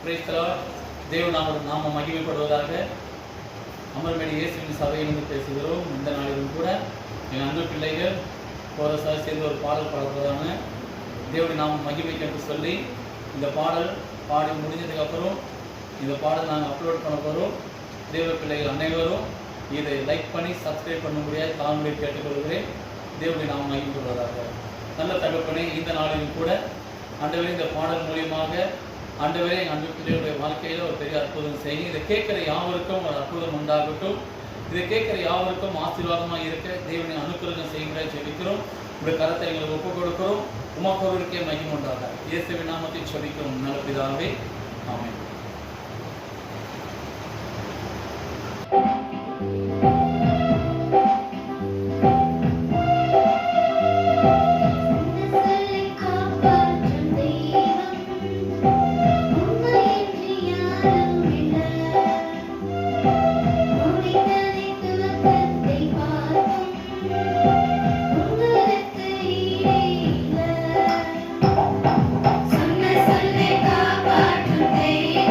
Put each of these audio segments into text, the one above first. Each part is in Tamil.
Praise the Lord. தேவ நாம மகிமைப்படுவதாக. அமர்மேடு இயேசுவின் சபையிலிருந்து பேசுகிறோம். இந்த நாளிலும் கூட என் அன்பு பிள்ளைகள் கோரஸாக சேர்ந்து ஒரு பாடல் பாடப்படுறாங்க. தேவனுடைய நாம மகிமைக்கு என்று சொல்லி இந்த பாடல் பாடி முடிஞ்சதுக்கப்புறம் இந்த பாடல் நாங்கள் அப்லோட் பண்ண போகிறோம். தேவ பிள்ளைகள் அனைவரும் இதை லைக் பண்ணி சப்ஸ்கிரைப் பண்ண முடியாது தாழ்மையை கேட்டுக்கொள்கிறேன். தேவனுடைய நாம மகிமைப்படுவதாக. நல்ல தகப்பனே, இந்த நாளிலும் கூட ஆண்டவரே இந்த பாடல் மூலியமாக ஆண்டவரே எங்கள் அன்பு பிள்ளைகளுடைய வாழ்க்கையில் ஒரு பெரிய அற்புதம் செய்யுங்க. இதை கேட்குற யாவருக்கும் ஒரு அற்புதம் உண்டாகட்டும். இதை கேட்குற யாவருக்கும் ஆசீர்வாதமாக இருக்க தேவனை அனுக்கிரகம் செய்கிற ஜெபிக்கிறோம். உங்களுடைய கரத்தை எங்களுக்கு ஒப்புக் கொடுக்கிறோம். உமக்கொருவருக்கே மகிமை உண்டாக இயேசுவின் நாமத்தில் ஜெபிக்கிறோம் நல்ல பிதாவே, ஆமென். Hey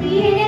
வீரனே